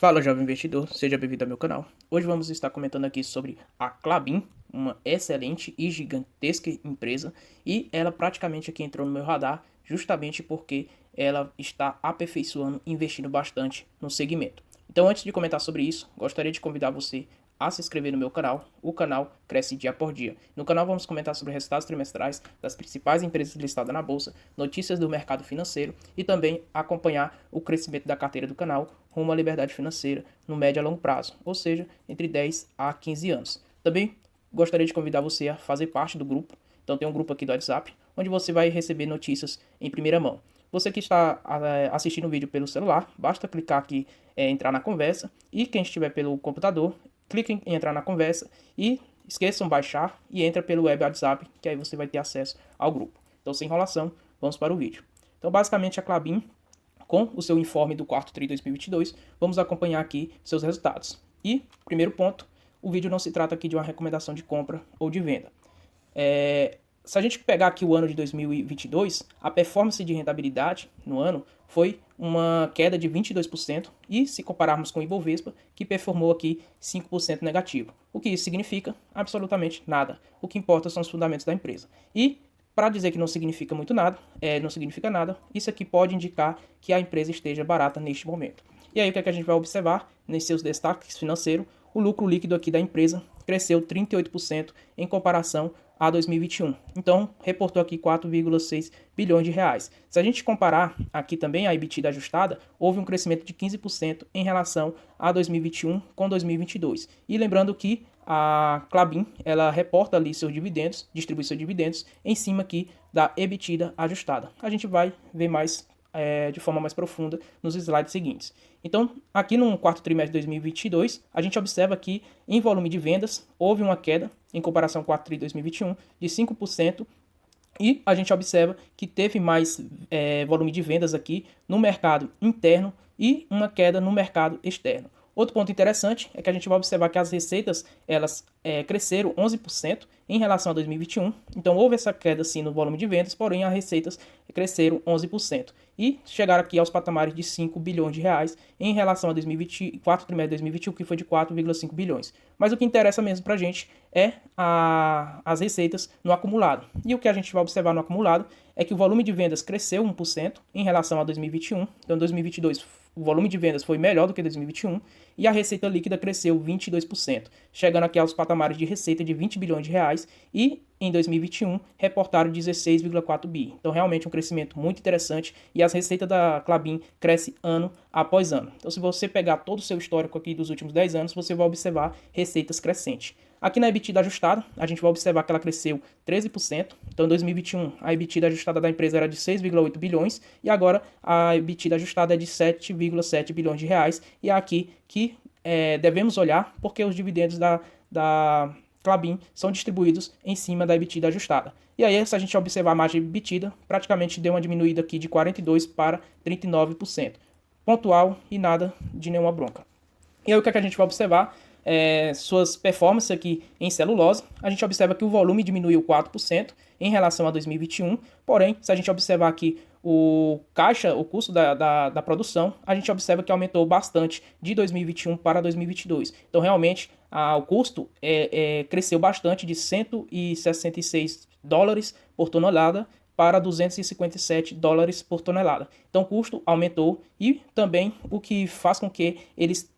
Fala, jovem investidor, seja bem-vindo ao meu canal. Hoje vamos estar comentando aqui sobre a Klabin, uma excelente e gigantesca empresa, e ela praticamente aqui entrou no meu radar justamente porque ela está aperfeiçoando e investindo bastante no segmento. Então, antes de comentar sobre isso, gostaria de convidar você a se inscrever no meu canal. O canal cresce dia por dia. No canal vamos comentar sobre resultados trimestrais das principais empresas listadas na bolsa, notícias do mercado financeiro e também acompanhar o crescimento da carteira do canal rumo à liberdade financeira no médio a longo prazo, ou seja, entre 10 a 15 anos. Também gostaria de convidar você a fazer parte do grupo. Então tem um grupo aqui do WhatsApp, onde você vai receber notícias em primeira mão. Você que está assistindo o vídeo pelo celular, basta clicar aqui entrar na conversa, e quem estiver pelo computador, clique em entrar na conversa e esqueçam baixar e entra pelo web WhatsApp, que aí você vai ter acesso ao grupo. Então, sem enrolação, vamos para o vídeo. Então, basicamente, a Klabin, com o seu informe do quarto TRI 2022, vamos acompanhar aqui seus resultados. E, primeiro ponto, o vídeo não se trata aqui de uma recomendação de compra ou de venda. Se a gente pegar aqui o ano de 2022, a performance de rentabilidade no ano foi uma queda de 22%, e se compararmos com o Ibovespa, que performou aqui 5% negativo. O que isso significa? Absolutamente nada. O que importa são os fundamentos da empresa. E para dizer que não significa muito nada, não significa nada, isso aqui pode indicar que a empresa esteja barata neste momento. E aí o que é que a gente vai observar nesses seus destaques financeiros? O lucro líquido aqui da empresa cresceu 38% em comparação a 2021. Então, reportou aqui 4,6 bilhões de reais. Se a gente comparar aqui também a EBITDA ajustada, houve um crescimento de 15% em relação a 2021 com 2022. E lembrando que a Klabin, ela reporta ali seus dividendos, distribui seus dividendos em cima aqui da EBITDA ajustada. A gente vai ver mais de forma mais profunda nos slides seguintes. Então, aqui no quarto trimestre de 2022, a gente observa que em volume de vendas houve uma queda em comparação com o quarto trimestre de 2021 de 5%, e a gente observa que teve mais volume de vendas aqui no mercado interno e uma queda no mercado externo. Outro ponto interessante é que a gente vai observar que as receitas elas cresceram 11% em relação a 2021. Então houve essa queda sim no volume de vendas, porém as receitas cresceram 11% e chegaram aqui aos patamares de 5 bilhões de reais em relação a 2024 trimestre de 2021, que foi de 4,5 bilhões. Mas o que interessa mesmo para a gente é as receitas no acumulado. E o que a gente vai observar no acumulado é que o volume de vendas cresceu 1% em relação a 2021. Então, em 2022, o volume de vendas foi melhor do que 2021 e a receita líquida cresceu 22%, chegando aqui aos patamares de receita de 20 bilhões de reais, e em 2021 reportaram 16,4 bi. Então, realmente um crescimento muito interessante, e as receitas da Klabin crescem ano após ano. Então, se você pegar todo o seu histórico aqui dos últimos 10 anos, você vai observar receitas crescentes. Aqui na EBITDA ajustada, a gente vai observar que ela cresceu 13%. Então, em 2021, a EBITDA ajustada da empresa era de 6,8 bilhões e agora a EBITDA ajustada é de 7,7 bilhões de reais. E é aqui que devemos olhar, porque os dividendos da Klabin são distribuídos em cima da EBITDA ajustada. E aí, se a gente observar a margem EBITDA, praticamente deu uma diminuída aqui de 42% para 39%. Pontual e nada de nenhuma bronca. E aí, o que é que a gente vai observar? Suas performances aqui em celulose, a gente observa que o volume diminuiu 4% em relação a 2021, porém, se a gente observar aqui o caixa, o custo da produção, a gente observa que aumentou bastante de 2021 para 2022. Então, realmente, o custo cresceu bastante de 166 dólares por tonelada para 257 dólares por tonelada. Então, o custo aumentou, e também o que faz com que eles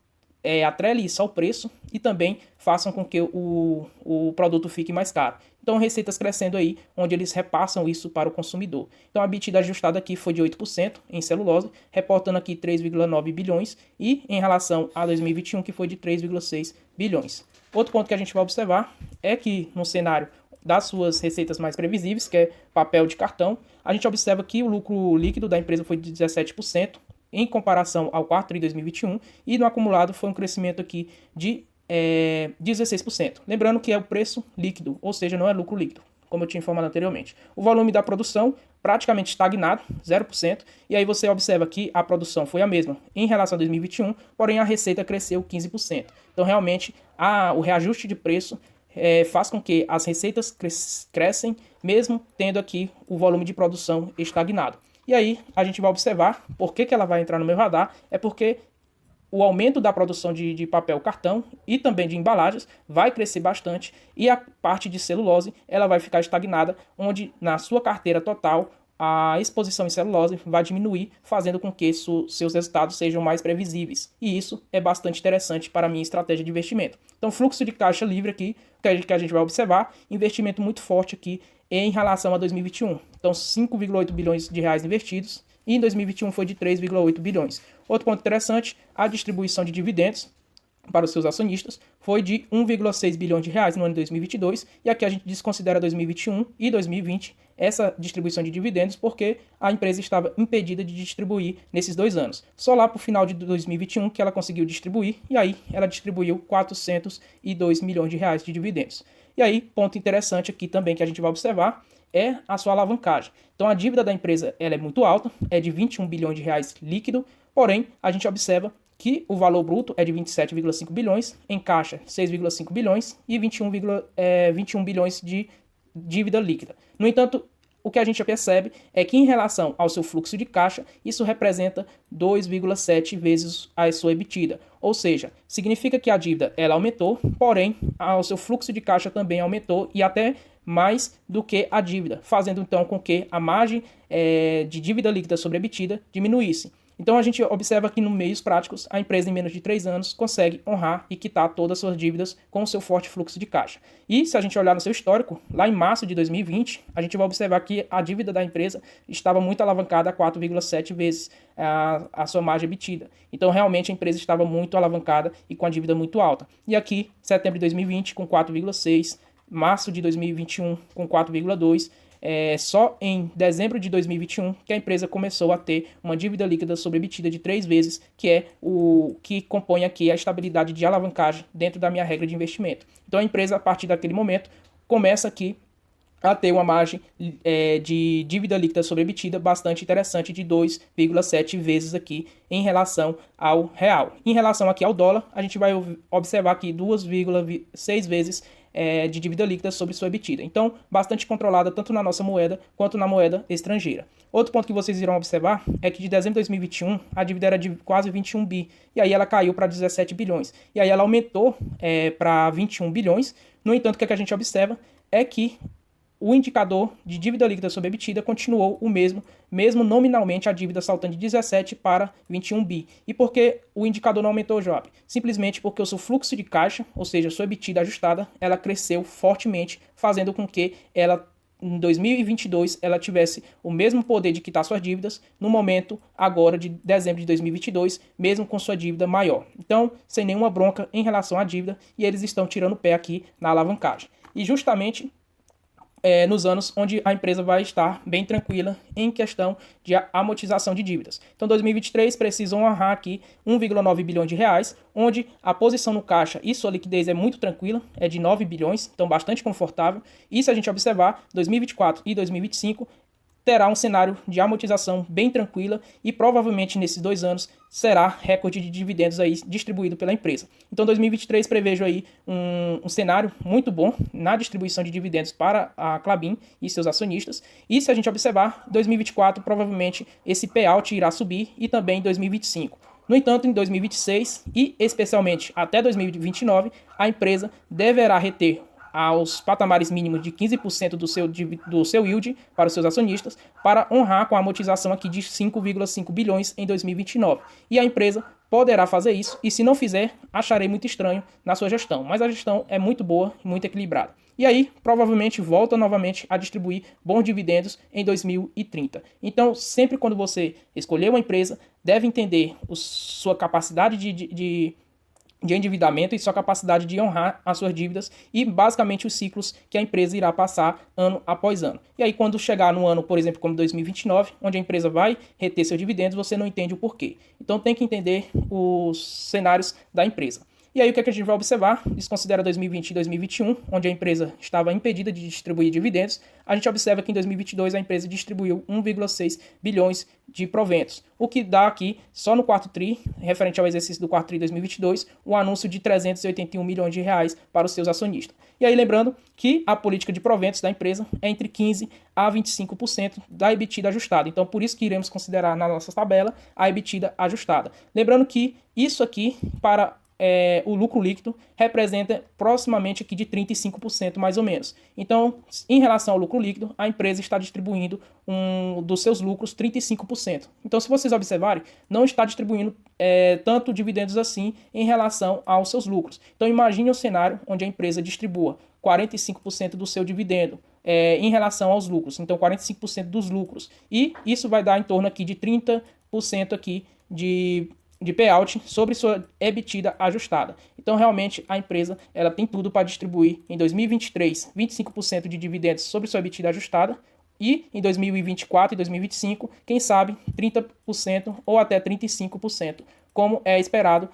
atrele isso ao preço e também façam com que o produto fique mais caro. Então, receitas crescendo aí, onde eles repassam isso para o consumidor. Então, a EBITDA ajustada aqui foi de 8% em celulose, reportando aqui 3,9 bilhões, e em relação a 2021, que foi de 3,6 bilhões. Outro ponto que a gente vai observar é que no cenário das suas receitas mais previsíveis, que é papel de cartão, a gente observa que o lucro líquido da empresa foi de 17%, em comparação ao quarto TRI de 2021, e no acumulado foi um crescimento aqui de 16%. Lembrando que é o preço líquido, ou seja, não é lucro líquido, como eu tinha informado anteriormente. O volume da produção praticamente estagnado, 0%, e aí você observa que a produção foi a mesma em relação a 2021, porém a receita cresceu 15%. Então, realmente, o reajuste de preço faz com que as receitas crescem, mesmo tendo aqui o volume de produção estagnado. E aí a gente vai observar por que ela vai entrar no meu radar, é porque o aumento da produção de papel cartão e também de embalagens vai crescer bastante e a parte de celulose ela vai ficar estagnada, onde na sua carteira total a exposição em celulose vai diminuir, fazendo com que seus resultados sejam mais previsíveis. E isso é bastante interessante para a minha estratégia de investimento. Então, fluxo de caixa livre aqui, que a gente vai observar, investimento muito forte aqui em relação a 2021. Então, 5,8 bilhões de reais investidos e em 2021 foi de 3,8 bilhões. Outro ponto interessante, a distribuição de dividendos para os seus acionistas foi de 1,6 bilhões de reais no ano de 2022, e aqui a gente desconsidera 2021 e 2020 essa distribuição de dividendos porque a empresa estava impedida de distribuir nesses 2 anos. Só lá para o final de 2021 que ela conseguiu distribuir, e aí ela distribuiu 402 milhões de reais de dividendos. E aí, ponto interessante aqui também que a gente vai observar é a sua alavancagem. Então a dívida da empresa ela é muito alta, é de 21 bilhões de reais líquido, porém a gente observa que o valor bruto é de 27,5 bilhões, em caixa 6,5 bilhões e 21 bilhões de dívida líquida. No entanto, o que a gente percebe é que em relação ao seu fluxo de caixa, isso representa 2,7 vezes a sua EBITDA. Ou seja, significa que a dívida ela aumentou, porém o seu fluxo de caixa também aumentou e até mais do que a dívida, fazendo então com que a margem de dívida líquida sobre a EBITDA diminuísse. Então a gente observa que, no meios práticos, a empresa em menos de 3 anos consegue honrar e quitar todas as suas dívidas com o seu forte fluxo de caixa. E se a gente olhar no seu histórico, lá em março de 2020, a gente vai observar que a dívida da empresa estava muito alavancada a 4,7 vezes a sua margem EBITDA. Então realmente a empresa estava muito alavancada e com a dívida muito alta. E aqui, setembro de 2020 com 4,6, março de 2021 com 4,2, só em dezembro de 2021 que a empresa começou a ter uma dívida líquida sobre EBITDA de 3 vezes, que é o que compõe aqui a estabilidade de alavancagem dentro da minha regra de investimento. Então a empresa, a partir daquele momento, começa aqui a ter uma margem de dívida líquida sobre EBITDA bastante interessante, de 2,7 vezes aqui em relação ao real. Em relação aqui ao dólar, a gente vai observar aqui 2,6 vezes de dívida líquida sobre sua EBITDA. Então, bastante controlada tanto na nossa moeda quanto na moeda estrangeira. Outro ponto que vocês irão observar é que de dezembro de 2021 a dívida era de quase 21 bi, e aí ela caiu para 17 bilhões. E aí ela aumentou para 21 bilhões. No entanto, o que a gente observa é que o indicador de dívida líquida sobre EBITDA continuou o mesmo nominalmente a dívida saltando de 17 para 21 bi. E por que o indicador não aumentou, Job? Simplesmente porque o seu fluxo de caixa, ou seja, a sua EBITDA ajustada, ela cresceu fortemente, fazendo com que ela, em 2022, ela tivesse o mesmo poder de quitar suas dívidas no momento agora de dezembro de 2022, mesmo com sua dívida maior. Então, sem nenhuma bronca em relação à dívida, e eles estão tirando o pé aqui na alavancagem. E justamente nos anos onde a empresa vai estar bem tranquila em questão de amortização de dívidas. Então, 2023 precisam honrar aqui 1,9 bilhão de reais, onde a posição no caixa e sua liquidez é muito tranquila, é de 9 bilhões, então bastante confortável. E se a gente observar, 2024 e 2025 terá um cenário de amortização bem tranquila e provavelmente nesses 2 anos será recorde de dividendos aí distribuído pela empresa. Então 2023 prevejo aí um cenário muito bom na distribuição de dividendos para a Klabin e seus acionistas. E se a gente observar, 2024 provavelmente esse payout irá subir e também em 2025. No entanto, em 2026 e especialmente até 2029, a empresa deverá reter aos patamares mínimos de 15% do seu yield para os seus acionistas, para honrar com a amortização aqui de 5,5 bilhões em 2029. E a empresa poderá fazer isso, e se não fizer, acharei muito estranho na sua gestão. Mas a gestão é muito boa e muito equilibrada. E aí, provavelmente, volta novamente a distribuir bons dividendos em 2030. Então, sempre quando você escolher uma empresa, deve entender sua capacidade de endividamento e sua capacidade de honrar as suas dívidas e basicamente os ciclos que a empresa irá passar ano após ano. E aí quando chegar no ano, por exemplo, como 2029, onde a empresa vai reter seus dividendos, você não entende o porquê. Então tem que entender os cenários da empresa. E aí o que é que a gente vai observar? Isso considera 2020 e 2021, onde a empresa estava impedida de distribuir dividendos. A gente observa que em 2022 a empresa distribuiu 1,6 bilhões de proventos, o que dá aqui, só no quarto TRI, referente ao exercício do quarto TRI 2022, um anúncio de 381 milhões de reais para os seus acionistas. E aí lembrando que a política de proventos da empresa é entre 15% a 25% da EBITDA ajustada. Então por isso que iremos considerar na nossa tabela a EBITDA ajustada. Lembrando que isso aqui para o lucro líquido representa proximamente aqui de 35% mais ou menos. Então, em relação ao lucro líquido, a empresa está distribuindo dos seus lucros 35%. Então, se vocês observarem, não está distribuindo tanto dividendos assim em relação aos seus lucros. Então, imagine um cenário onde a empresa distribua 45% do seu dividendo em relação aos lucros. Então, 45% dos lucros. E isso vai dar em torno aqui de 30% aqui de payout sobre sua EBITDA ajustada. Então, realmente, a empresa ela tem tudo para distribuir em 2023 25% de dividendos sobre sua EBITDA ajustada e em 2024 e 2025, quem sabe, 30% ou até 35%, como é esperado,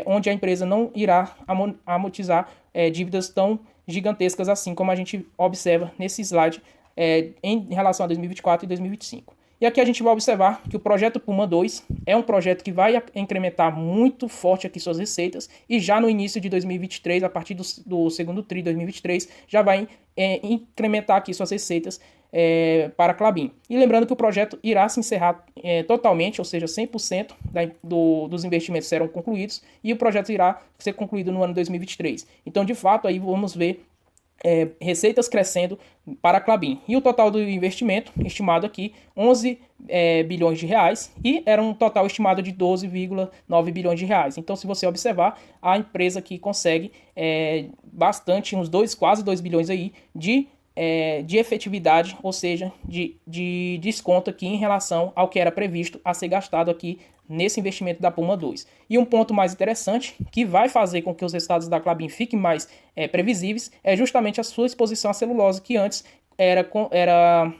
onde a empresa não irá amortizar dívidas tão gigantescas assim como a gente observa nesse slide em relação a 2024 e 2025. E aqui a gente vai observar que o projeto Puma 2 é um projeto que vai incrementar muito forte aqui suas receitas e já no início de 2023, a partir do segundo TRI 2023, já vai incrementar aqui suas receitas para a Klabin. E lembrando que o projeto irá se encerrar totalmente, ou seja, 100% dos investimentos serão concluídos e o projeto irá ser concluído no ano 2023. Então, de fato, aí vamos ver receitas crescendo para a Klabin. E o total do investimento, estimado aqui, 11 bilhões de reais, e era um total estimado de 12,9 bilhões de reais. Então, se você observar, a empresa aqui consegue bastante, quase 2 bilhões aí de efetividade, ou seja, de desconto aqui em relação ao que era previsto a ser gastado aqui nesse investimento da Puma 2. E um ponto mais interessante, que vai fazer com que os resultados da Klabin fiquem mais previsíveis, é justamente a sua exposição à celulose, que antes era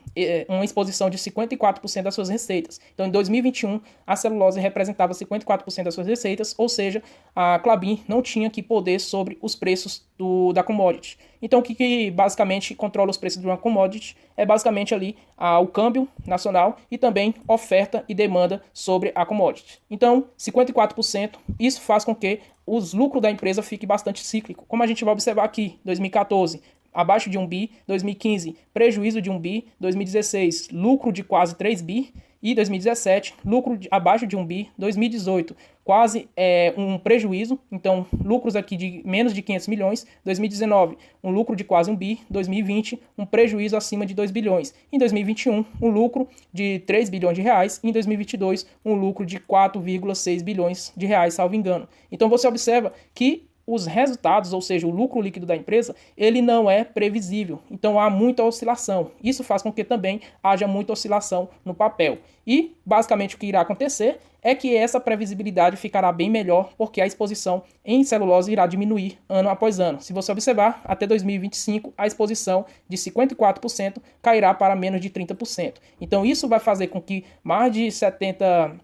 uma exposição de 54% das suas receitas. Então, em 2021, a celulose representava 54% das suas receitas, ou seja, a Klabin não tinha aqui poder sobre os preços da commodity. Então, o que basicamente controla os preços de uma commodity é basicamente ali o câmbio nacional e também oferta e demanda sobre a commodity. Então, 54%, isso faz com que os lucros da empresa fiquem bastante cíclico. Como a gente vai observar aqui, 2014, abaixo de 1 bi, 2015, prejuízo de 1 bi, 2016, lucro de quase 3 bi, e 2017, lucro abaixo de 1 bi, 2018, quase um prejuízo, então lucros aqui de menos de 500 milhões, 2019, um lucro de quase 1 bi, 2020, um prejuízo acima de 2 bilhões, em 2021, um lucro de 3 bilhões de reais, e em 2022, um lucro de 4,6 bilhões de reais, salvo engano. Então você observa que os resultados, ou seja, o lucro líquido da empresa, ele não é previsível. Então há muita oscilação. Isso faz com que também haja muita oscilação no papel. E basicamente o que irá acontecer é que essa previsibilidade ficará bem melhor, porque a exposição em celulose irá diminuir ano após ano. Se você observar, até 2025 a exposição de 54% cairá para menos de 30%. Então isso vai fazer com que mais de 70%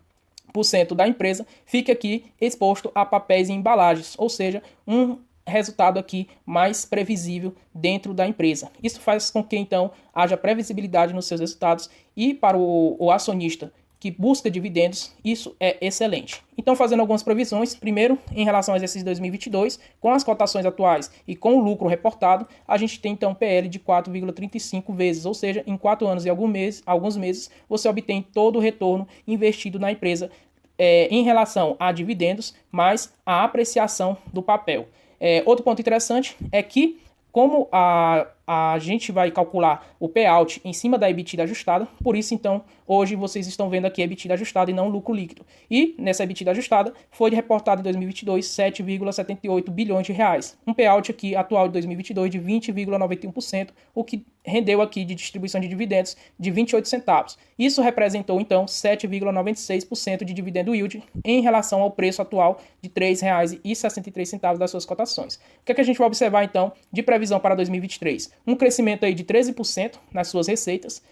da empresa fique aqui exposto a papéis e embalagens, ou seja, um resultado aqui mais previsível dentro da empresa. Isso faz com que então haja previsibilidade nos seus resultados e para o acionista que busca dividendos, isso é excelente. Então, fazendo algumas previsões, primeiro, em relação ao exercício 2022, com as cotações atuais e com o lucro reportado, a gente tem então PL de 4,35 vezes, ou seja, em 4 anos e alguns meses, você obtém todo o retorno investido na empresa em relação a dividendos, mais a apreciação do papel. Outro ponto interessante é que, como a gente vai calcular o payout em cima da EBITDA ajustada, por isso, então, hoje vocês estão vendo aqui a EBITDA ajustada e não o lucro líquido. E nessa EBITDA ajustada foi reportado em 2022 7,78 bilhões de reais. Um payout aqui atual de 2022 de 20,91%, o que rendeu aqui de distribuição de dividendos de 28 centavos. Isso representou, então, 7,96% de dividendo yield em relação ao preço atual de R$ 3,63 das suas cotações. O que é que a gente vai observar, então, de previsão para 2023? Um crescimento aí de 13% nas suas receitas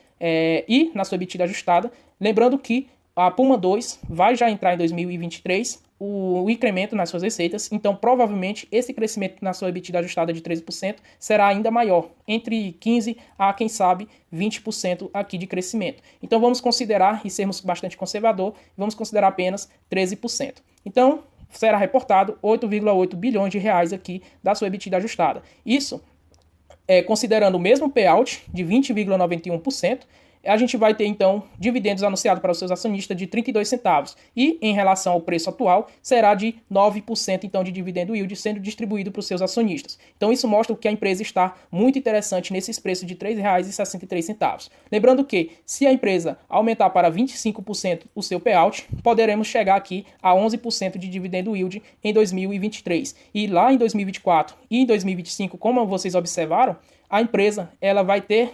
e na sua EBITDA ajustada. Lembrando que a Puma 2 vai já entrar em 2023, o incremento nas suas receitas, então provavelmente esse crescimento na sua EBITDA ajustada de 13% será ainda maior, entre 15% a, quem sabe, 20% aqui de crescimento. Então vamos considerar, e sermos bastante conservador, vamos considerar apenas 13%. Então será reportado 8,8 bilhões de reais aqui da sua EBITDA ajustada. Isso, considerando o mesmo payout de 20,91%, a gente vai ter, então, dividendos anunciados para os seus acionistas de 32 centavos. E, em relação ao preço atual, será de 9%, então, de dividendo yield sendo distribuído para os seus acionistas. Então, isso mostra que a empresa está muito interessante nesses preços de R$ 3,63. Lembrando que, se a empresa aumentar para 25% o seu payout, poderemos chegar aqui a 11% de dividendo yield em 2023. E lá em 2024 e em 2025, como vocês observaram, a empresa ela vai ter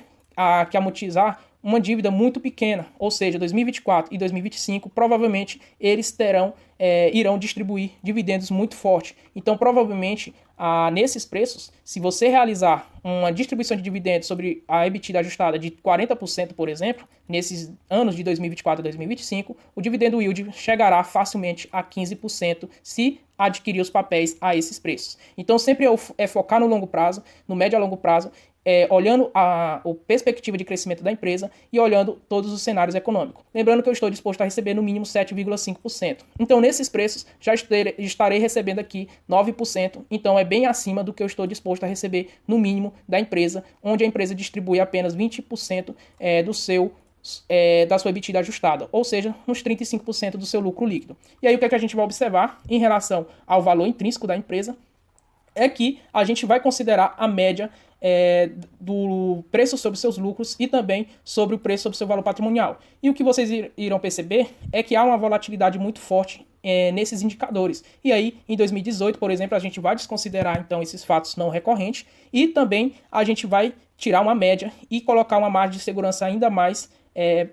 que amortizar uma dívida muito pequena, ou seja, 2024 e 2025 provavelmente eles irão distribuir dividendos muito forte. Então provavelmente nesses preços, se você realizar uma distribuição de dividendos sobre a EBITDA ajustada de 40%, por exemplo, nesses anos de 2024 e 2025, o dividendo yield chegará facilmente a 15% se adquirir os papéis a esses preços. Então sempre é focar no longo prazo, no médio a longo prazo, olhando a perspectiva de crescimento da empresa e olhando todos os cenários econômicos. Lembrando que eu estou disposto a receber no mínimo 7,5%. Então, nesses preços, já estarei recebendo aqui 9%. Então, é bem acima do que eu estou disposto a receber no mínimo da empresa, onde a empresa distribui apenas 20% da sua EBITDA ajustada, ou seja, uns 35% do seu lucro líquido. E aí, o que é que a gente vai observar em relação ao valor intrínseco da empresa? É que a gente vai considerar a média do preço sobre seus lucros e também sobre o preço sobre seu valor patrimonial. E o que vocês irão perceber é que há uma volatilidade muito forte nesses indicadores. E aí, em 2018, por exemplo, a gente vai desconsiderar então esses fatos não recorrentes e também a gente vai tirar uma média e colocar uma margem de segurança ainda mais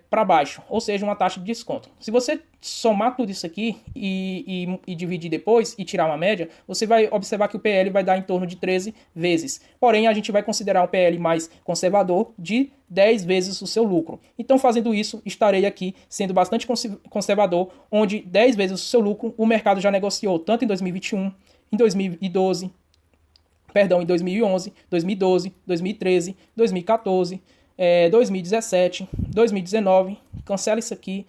para baixo, ou seja, uma taxa de desconto. Se você somar tudo isso aqui e dividir depois e tirar uma média, você vai observar que o PL vai dar em torno de 13 vezes. Porém, a gente vai considerar um PL mais conservador de 10 vezes o seu lucro. Então, fazendo isso, estarei aqui sendo bastante conservador, onde 10 vezes o seu lucro o mercado já negociou tanto em 2021, em 2011, em 2011, 2012, 2013, 2014, 2017, 2019, cancela isso aqui,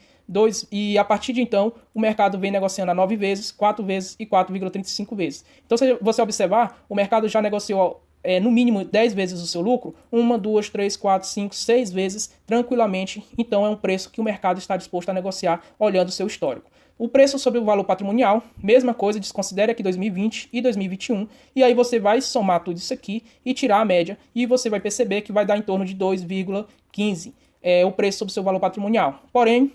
e a partir de então o mercado vem negociando a 9 vezes, 4 vezes e 4,35 vezes. Então, se você observar, o mercado já negociou no mínimo 10 vezes o seu lucro, 1, 2, 3, 4, 5, 6 vezes tranquilamente. Então é um preço que o mercado está disposto a negociar olhando o seu histórico. O preço sobre o valor patrimonial, mesma coisa, desconsidere aqui 2020 e 2021, e aí você vai somar tudo isso aqui e tirar a média, e você vai perceber que vai dar em torno de 2,15 o preço sobre o seu valor patrimonial. Porém,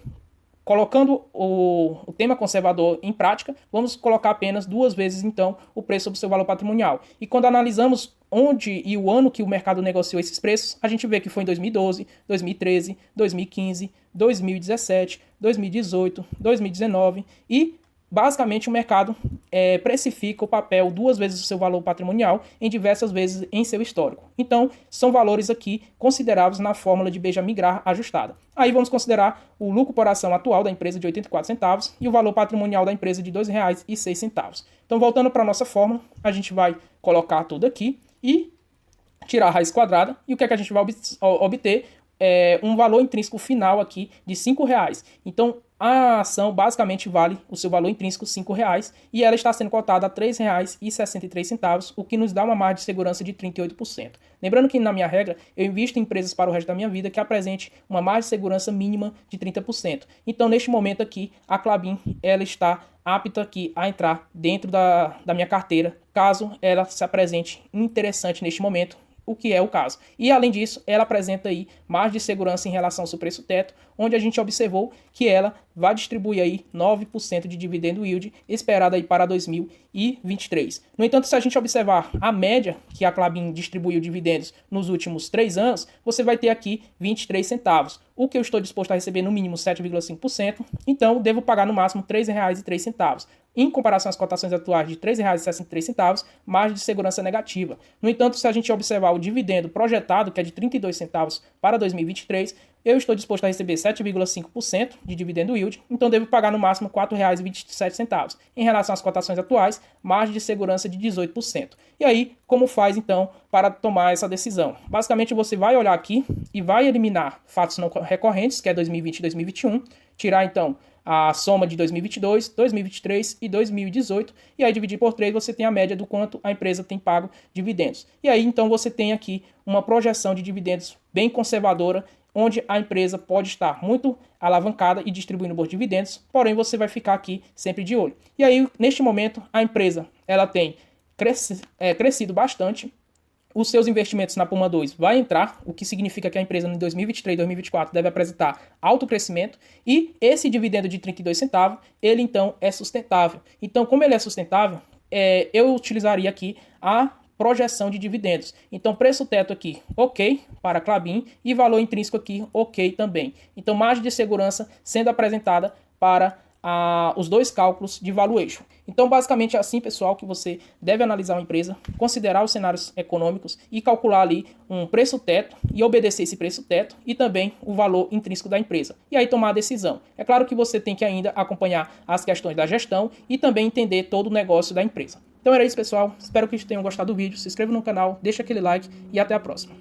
colocando o tema conservador em prática, vamos colocar apenas 2 vezes, então, o preço sobre o seu valor patrimonial. E quando analisamos onde e o ano que o mercado negociou esses preços, a gente vê que foi em 2012, 2013, 2015, 2017, 2018, 2019 e basicamente o mercado precifica o papel 2 vezes o seu valor patrimonial em diversas vezes em seu histórico. Então, são valores aqui consideráveis na fórmula de Benjamin Graham ajustada. Aí vamos considerar o lucro por ação atual da empresa de 84 centavos e o valor patrimonial da empresa de R$ 2,06. Então, voltando para a nossa fórmula, a gente vai colocar tudo aqui e tirar a raiz quadrada. E o que é que a gente vai obter? Um valor intrínseco final aqui de R$ 5,00. Então, a ação basicamente vale o seu valor intrínseco R$ 5,00 e ela está sendo cotada a R$ 3,63, o que nos dá uma margem de segurança de 38%. Lembrando que na minha regra, eu invisto em empresas para o resto da minha vida que apresente uma margem de segurança mínima de 30%. Então, neste momento aqui, a Klabin ela está apta aqui a entrar dentro da minha carteira, caso ela se apresente interessante neste momento, o que é o caso. E além disso, ela apresenta aí margem de segurança em relação ao seu preço teto, onde a gente observou que ela vai distribuir aí 9% de dividendo yield esperado aí para 2023. No entanto, se a gente observar a média que a Klabin distribuiu dividendos nos últimos 3 anos, você vai ter aqui 23 centavos, o que eu estou disposto a receber no mínimo 7,5%, então devo pagar no máximo R$ 3,03. Em comparação às cotações atuais de R$ 3,63, margem de segurança negativa. No entanto, se a gente observar o dividendo projetado, que é de 32 centavos para 2023, eu estou disposto a receber 7,5% de dividendo yield, então devo pagar no máximo R$ 4,27. Em relação às cotações atuais, margem de segurança de 18%. E aí, como faz então para tomar essa decisão? Basicamente você vai olhar aqui e vai eliminar fatos não recorrentes, que é 2020 e 2021, tirar então a soma de 2022, 2023 e 2018, e aí dividir por 3 você tem a média do quanto a empresa tem pago dividendos. E aí então você tem aqui uma projeção de dividendos bem conservadora, onde a empresa pode estar muito alavancada e distribuindo bons dividendos, porém você vai ficar aqui sempre de olho. E aí, neste momento, a empresa ela tem crescido bastante. Os seus investimentos na Puma 2 vai entrar, o que significa que a empresa em 2023 e 2024 deve apresentar alto crescimento, e esse dividendo de 32 centavos, ele então é sustentável. Então, como ele é sustentável, eu utilizaria aqui a projeção de dividendos. Então, preço teto aqui, ok, para a Klabin, e valor intrínseco aqui, ok também. Então, margem de segurança sendo apresentada para os dois cálculos de valuation. Então, basicamente é assim, pessoal, que você deve analisar uma empresa, considerar os cenários econômicos e calcular ali um preço teto e obedecer esse preço teto e também o valor intrínseco da empresa. E aí tomar a decisão. É claro que você tem que ainda acompanhar as questões da gestão e também entender todo o negócio da empresa. Então era isso, pessoal. Espero que tenham gostado do vídeo. Se inscreva no canal, deixa aquele like e até a próxima.